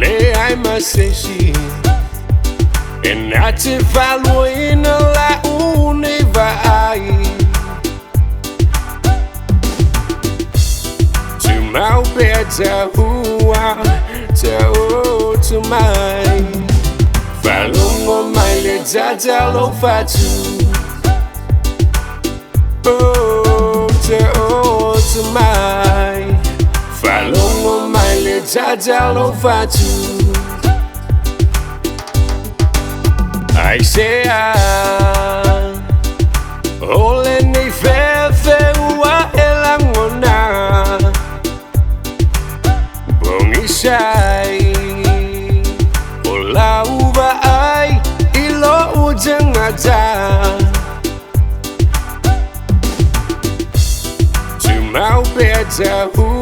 Ole I'm a senshi and not if I in a la univa to my better who are to my Falungo my tata fatu to my Falungo my tata fatu I say ole ni fefe wa elangona bongi shai ola uba ai ilo ujengata to my better whoa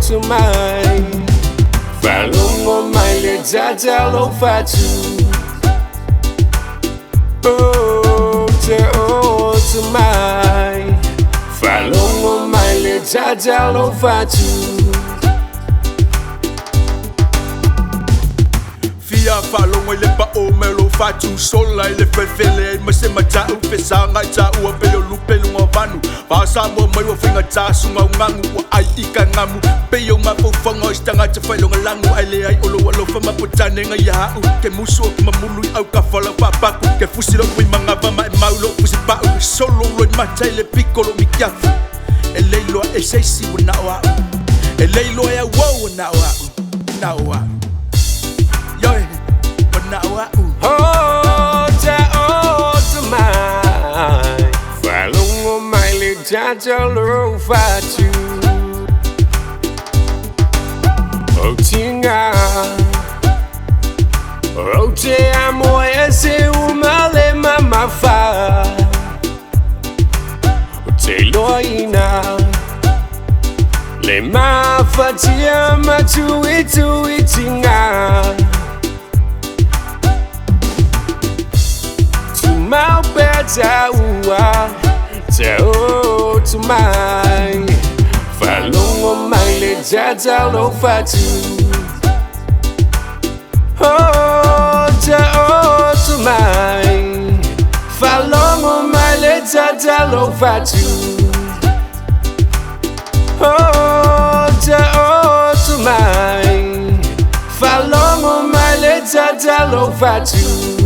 to my Falungo my tata fatu to my Falungo my tata fatu Fia falongo le pa o melo fatu sola le fefele me se mata u pesanga ta u pe yo lupe lungo vanu pa sa mo mai o finga ta sunga ngangu ai ikangamu pe yo ma fo fongo stanga te falongo langu ai le ai olo olo fa ma potane nga ya u ke muso ke mamulu au ka fala pa pa ke fusilo wi manga va ma maulo pusi pa u solo lo mata le piccolo mi chiafu e lei lo e sei si na wa e lei lo e wo na wa to my Falungo my tata fatu tinga te amo ese umale mama fa te loina le ma fatia ma tu tinga my better to my Falungo my tata fatu to my Falungo my tata fatu to my Falungo my tata fatu